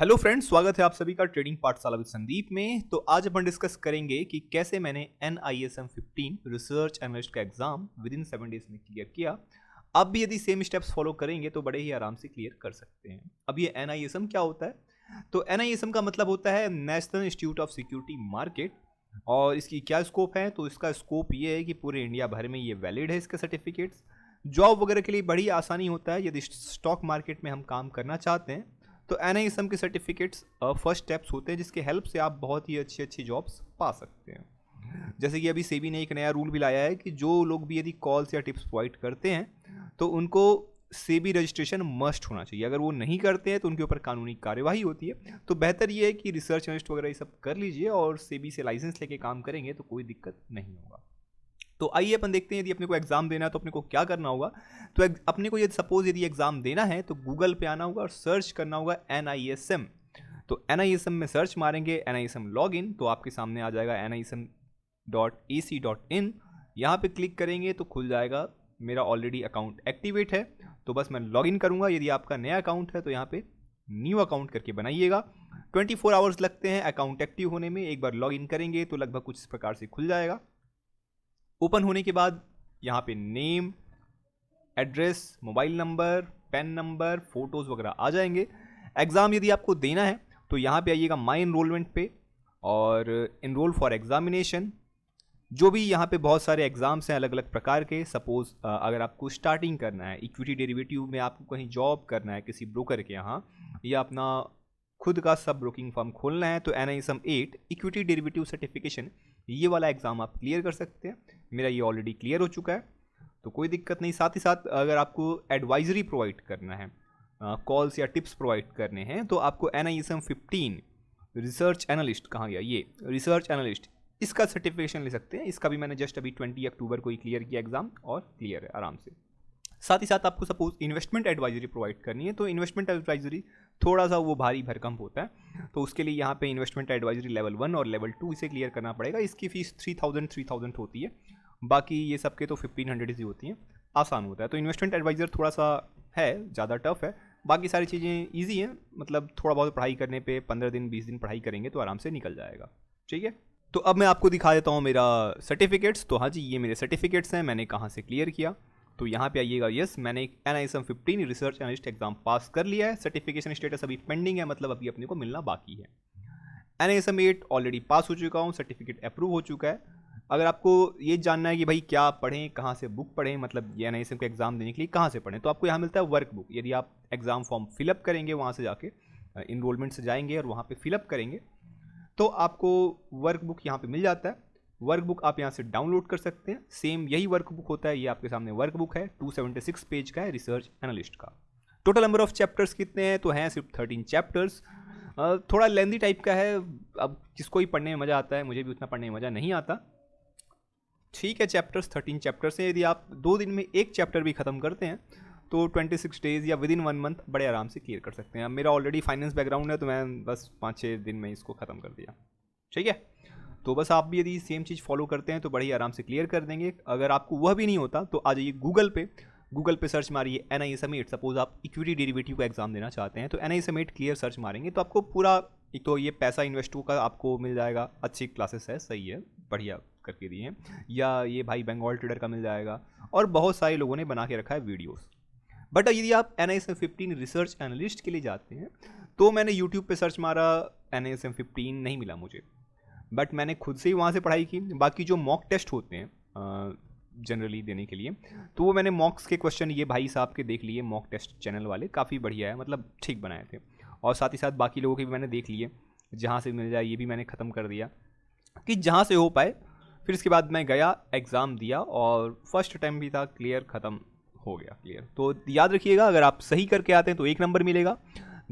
Hello friends, स्वागत है आप सभी का ट्रेडिंग पाठशाला विद संदीप में। तो आज अपन डिस्कस करेंगे कि कैसे मैंने NISM 15 रिसर्च एनालिस्ट का एग्जाम विद इन 7 डेज में क्लियर किया। आप भी यदि सेम स्टेप्स फॉलो करेंगे तो बड़े ही आराम से क्लियर कर सकते हैं। अब ये NISM क्या होता है? तो NISM का मतलब होता है national institute of security market. और इसकी क्या स्कोप है? तो इसका स्कोप ये है कि पूरे इंडिया भर में ये वैलिड है। इसके सर्टिफिकेट्स जॉब वगैरह के लिए बड़ी आसानी होता है। यदि स्टॉक मार्केट में हम काम करना चाहते हैं तो NISM के सर्टिफिकेट्स फर्स्ट स्टेप्स होते हैं जिसके हेल्प से आप बहुत ही अच्छी अच्छी जॉब्स पा सकते हैं। जैसे कि अभी सेबी ने एक नया रूल भी लाया है कि जो लोग भी यदि कॉल्स या टिप्स प्रोवाइड करते हैं तो उनको सेबी रजिस्ट्रेशन मस्ट होना चाहिए। अगर वो नहीं करते हैं तो उनके ऊपर कानूनी कार्यवाही होती है। तो बेहतर ये है कि रिसर्च एनालिस्ट वगैरह ये सब कर लीजिए और सेबी से लाइसेंस लेके काम करेंगे तो कोई दिक्कत नहीं होगा। तो आइए अपन देखते हैं यदि अपने को एग्जाम देना है तो अपने को क्या करना होगा। तो अपने को यदि सपोज यदि एग्जाम देना है तो गूगल पे आना होगा और सर्च करना होगा NISM। तो NISM में सर्च मारेंगे NISM लॉगिन, तो आपके सामने आ जाएगा nism.ac.in। यहाँ पे क्लिक करेंगे तो खुल जाएगा। मेरा ऑलरेडी अकाउंट एक्टिवेट है तो बस मैं लॉगिन करूँगा। यदि आपका नया अकाउंट है तो यहाँ पे न्यू अकाउंट करके बनाइएगा। 24 आवर्स लगते हैं अकाउंट एक्टिव होने में। एक बार लॉगिन करेंगे तो लगभग कुछ इस प्रकार से खुल जाएगा। ओपन होने के बाद यहाँ पे name, address, mobile number, PAN number, photos वगैरह आ जाएंगे। एग्ज़ाम यदि आपको देना है तो यहाँ पे आइएगा माई इनरोलमेंट पे और इनरोल फॉर एग्जामिनेशन। जो भी यहाँ पे बहुत सारे एग्ज़ाम्स हैं अलग अलग प्रकार के। सपोज़ अगर आपको स्टार्टिंग करना है इक्विटी डेरिवेटिव में, आपको कहीं जॉब करना है किसी ब्रोकर के यहाँ, या अपना खुद का सब ब्रोकिंग फर्म खोलना है तो NISM 8 इक्विटी डेरिवेटिव सर्टिफिकेशन ये वाला एग्ज़ाम आप क्लियर कर सकते हैं। मेरा ये ऑलरेडी क्लियर हो चुका है तो कोई दिक्कत नहीं। साथ ही साथ अगर आपको एडवाइजरी प्रोवाइड करना है, कॉल्स या टिप्स प्रोवाइड करने हैं, तो आपको NISM 15 रिसर्च एनालिस्ट, कहाँ गया ये रिसर्च एनालिस्ट, इसका सर्टिफिकेशन ले सकते हैं। इसका भी मैंने जस्ट अभी 20 अक्टूबर को ही क्लियर किया एग्ज़ाम और क्लियर है आराम से। साथ ही साथ आपको सपोज इन्वेस्टमेंट एडवाइजरी प्रोवाइड करनी है तो इन्वेस्टमेंट एडवाइजरी थोड़ा सा वो भारी भरकम होता है। तो उसके लिए यहाँ पे इन्वेस्टमेंट एडवाइजरी लेवल 1 और लेवल 2 इसे क्लियर करना पड़ेगा। इसकी फीस 3000 होती है। बाकी ये सबके तो 1500 ही होती हैं। आसान होता है। तो इन्वेस्टमेंट एडवाइज़र थोड़ा सा है, ज़्यादा टफ है। बाकी सारी चीज़ें ईजी हैं। मतलब थोड़ा बहुत पढ़ाई करने पे 15 दिन 20 दिन पढ़ाई करेंगे तो आराम से निकल जाएगा। ठीक है, तो अब मैं आपको दिखा देता हूँ मेरा सर्टिफिकेट्स। तो हाँ जी, ये मेरे सर्टिफिकेट्स हैं। मैंने कहाँ से क्लियर किया तो यहाँ पे आइएगा। यस, मैंने NISM 15 रिसर्च एनालिस्ट एग्जाम पास कर लिया है। सर्टिफिकेशन स्टेटस अभी पेंडिंग है, मतलब अभी अपने को मिलना बाकी है। NISM 8 ऑलरेडी पास हो चुका हूँ, सर्टिफिकेट अप्रूव हो चुका है। अगर आपको ये जानना है कि भाई क्या पढ़ें, कहाँ से बुक पढ़ें, मतलब ये NISM का एग्ज़ाम देने के लिए कहाँ से पढ़ें, तो आपको यहाँ मिलता है वर्क बुक। यदि आप एग्ज़ाम फॉर्म फिलअप करेंगे, वहाँ से जाके इनरोलमेंट से जाएंगे और वहाँ पे फिलअप करेंगे तो आपको वर्क बुक यहाँ पे मिल जाता है। वर्क बुक आप यहाँ से डाउनलोड कर सकते हैं। सेम यही वर्क बुक होता है। ये आपके सामने वर्क बुक है, 276 पेज का है रिसर्च एनालिस्ट का। टोटल नंबर ऑफ चैप्टर्स कितने हैं? तो हैं सिर्फ 13 चैप्टर्स। थोड़ा लेंदी टाइप का है। अब किसको ही पढ़ने में मज़ा आता है, मुझे भी उतना पढ़ने में मज़ा नहीं आता। ठीक है, चैप्टर्स 13 चैप्टर्स हैं। यदि आप 2 दिन में एक चैप्टर भी ख़त्म करते हैं तो 26 डेज़ या विद इन 1 मंथ बड़े आराम से क्लियर कर सकते हैं। अब मेरा ऑलरेडी फाइनेंस बैकग्राउंड है तो मैं बस 5-6 दिन में इसको ख़त्म कर दिया। ठीक है, तो बस आप भी यदि सेम चीज़ फॉलो करते हैं तो बड़ी आराम से क्लियर कर देंगे। अगर आपको वह भी नहीं होता तो आ जाइए गूगल पे सर्च मारिए NISM 8। सपोज आप इक्विटी डेरिवेटिव का एग्जाम देना चाहते हैं तो NISM 8 क्लियर सर्च मारेंगे तो आपको पूरा, एक तो ये पैसा इन्वेस्टो का आपको मिल जाएगा। अच्छी क्लासेस है, सही है, बढ़िया करके दिए हैं। या ये भाई बंगाल ट्रेडर का मिल जाएगा और बहुत सारे लोगों ने बना के रखा है वीडियोज़। बट यदि आप NISM 15 रिसर्च एनालिस्ट के लिए जाते हैं तो मैंने यूट्यूब पे सर्च मारा, NISM 15 नहीं मिला मुझे। बट मैंने खुद से ही वहाँ से पढ़ाई की। बाकी जो मॉक टेस्ट होते हैं जनरली देने के लिए, तो वो मैंने मॉक्स के क्वेश्चन ये भाई साहब के देख लिए। मॉक टेस्ट चैनल वाले काफ़ी बढ़िया है, मतलब ठीक बनाए थे। और साथ ही साथ बाकी लोगों के भी मैंने देख लिए। जहाँ से मिल जाए ये भी मैंने ख़त्म कर दिया कि जहाँ से हो पाए। फिर इसके बाद मैं गया, एग्ज़ाम दिया और फर्स्ट अटैम्प्ट भी था, क्लियर, ख़त्म हो गया क्लियर। तो याद रखिएगा, अगर आप सही करके आते हैं तो 1 नंबर मिलेगा।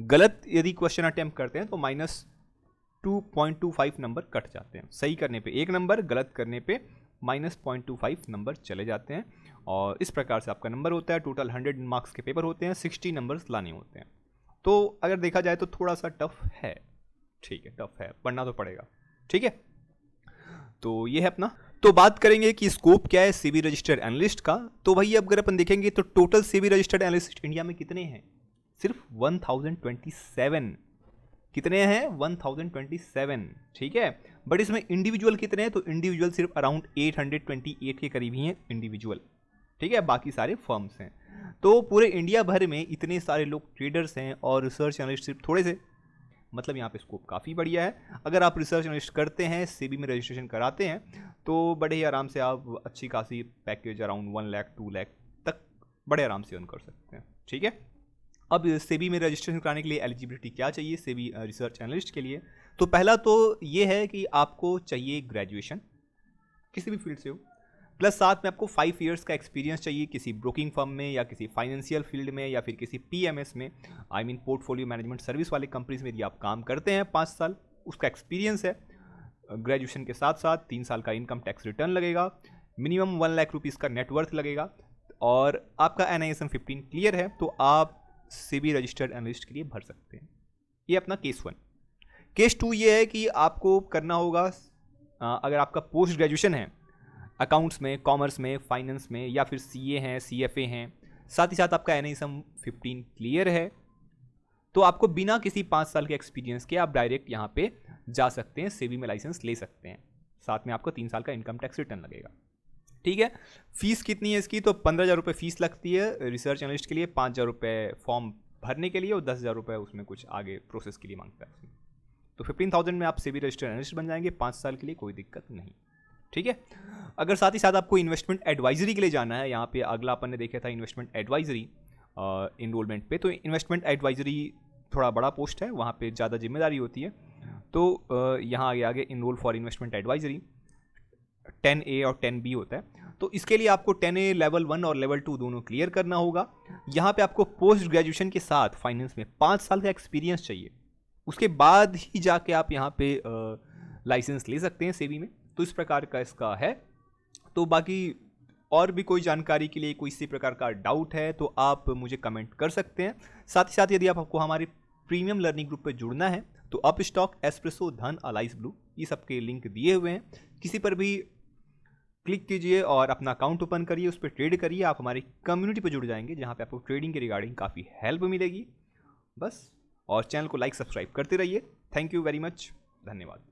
गलत यदि क्वेश्चन अटैम्प्ट करते हैं तो -2.25 नंबर कट जाते हैं। सही करने पे 1 नंबर, गलत करने पे -0.25 नंबर चले जाते हैं। और इस प्रकार से आपका नंबर होता है। टोटल 100 मार्क्स के पेपर होते हैं, 60 नंबर्स लाने होते हैं। तो अगर देखा जाए तो थोड़ा सा टफ है। ठीक है, टफ है, पढ़ना तो पड़ेगा। ठीक है, तो ये है अपना। तो बात करेंगे कि स्कोप क्या है सेबी रजिस्टर्ड एनालिस्ट का। तो भाई अगर अपन देखेंगे तो total SEBI registered analyst India में कितने हैं? सिर्फ 1027। कितने हैं 1027, ठीक है। बट इसमें इंडिविजुअल कितने हैं, तो इंडिविजुअल सिर्फ अराउंड 828 के करीब ही हैं इंडिविजुअल, ठीक है, बाकी सारे फर्म्स हैं। तो पूरे इंडिया भर में इतने सारे लोग ट्रेडर्स हैं और रिसर्च एनालिस्ट सिर्फ थोड़े से, मतलब यहाँ पे स्कोप काफ़ी बढ़िया है। अगर आप रिसर्च एनालिस्ट करते हैं, सेबी में रजिस्ट्रेशन कराते हैं, तो बड़े ही आराम से आप अच्छी खासी पैकेज अराउंड 1 लाख 2 लाख तक बड़े आराम से अर्न कर सकते हैं, ठीक है। अब सेबी में रजिस्ट्रेशन कराने के लिए एलिजिबिलिटी क्या चाहिए सेबी रिसर्च एनालिस्ट के लिए, तो पहला तो ये है कि आपको चाहिए ग्रेजुएशन किसी भी फील्ड से हो, प्लस साथ में आपको 5 इयर्स का एक्सपीरियंस चाहिए किसी ब्रोकिंग फर्म में या किसी फाइनेंशियल फील्ड में या फिर किसी पीएमएस में, I mean portfolio management service वाले कंपनीज में यदि आप काम करते हैं 5 साल उसका एक्सपीरियंस है। ग्रेजुएशन के साथ साथ 3 साल का इनकम टैक्स रिटर्न लगेगा, मिनिमम 1 लाख रुपीज़ का नेटवर्थ लगेगा और आपका NISM 15 क्लियर है तो आप सेबी रजिस्टर्ड एनालिस्ट के लिए भर सकते हैं। ये अपना केस 1। केस 2 ये है कि आपको करना होगा, अगर आपका पोस्ट ग्रेजुएशन है अकाउंट्स में, कॉमर्स में, फाइनेंस में या फिर CA हैं, CFA हैं, साथ ही साथ आपका NISM 15 क्लियर है, तो आपको बिना किसी 5 साल के एक्सपीरियंस के आप डायरेक्ट यहाँ पे जा सकते हैं, सेबी में लाइसेंस ले सकते हैं। साथ में आपको 3 साल का इनकम टैक्स रिटर्न लगेगा, ठीक है। फीस कितनी है इसकी, तो 15,000 रुपये फीस लगती है रिसर्च एनालिस्ट के लिए, 5,000 रुपये फॉर्म भरने के लिए और 10,000 रुपये उसमें कुछ आगे प्रोसेस के लिए मांगता है उसमें। तो 15,000 में आप सेबी रजिस्टर्ड एनालिस्ट बन जाएंगे 5 साल के लिए, कोई दिक्कत नहीं, ठीक है। अगर साथ ही साथ आपको इन्वेस्टमेंट एडवाइजरी के लिए जाना है, यहाँ पे अगला अपन ने देखा था इन्वेस्टमेंट एडवाइजरी इनरोलमेंट पे, तो इन्वेस्टमेंट एडवाइजरी थोड़ा बड़ा पोस्ट है, वहाँ पे ज़्यादा जिम्मेदारी होती है। तो यहाँ आगे enrol for investment advisory 10A और 10B होता है। तो इसके लिए आपको 10A लेवल 1 और लेवल 2 दोनों क्लियर करना होगा। यहाँ पे आपको पोस्ट ग्रेजुएशन के साथ फाइनेंस में 5 साल का एक्सपीरियंस चाहिए, उसके बाद ही जाके आप यहाँ पे लाइसेंस ले सकते हैं सेबी में। तो इस प्रकार का इसका है। तो बाकी और भी कोई जानकारी के लिए कोई इसी प्रकार का डाउट है तो आप मुझे कमेंट कर सकते हैं। साथ ही साथ यदि आपको हमारे प्रीमियम लर्निंग ग्रुप पे जुड़ना है तो अप स्टॉक, एस्प्रेसो, धन, अलाइस ब्लू ये सबके लिंक दिए हुए हैं, किसी पर भी क्लिक कीजिए और अपना अकाउंट ओपन करिए, उस पर ट्रेड करिए, आप हमारी कम्युनिटी पर जुड़ जाएंगे जहाँ पे आपको ट्रेडिंग के रिगार्डिंग काफ़ी हेल्प मिलेगी। बस, और चैनल को लाइक सब्सक्राइब करते रहिए। थैंक यू वेरी मच, धन्यवाद।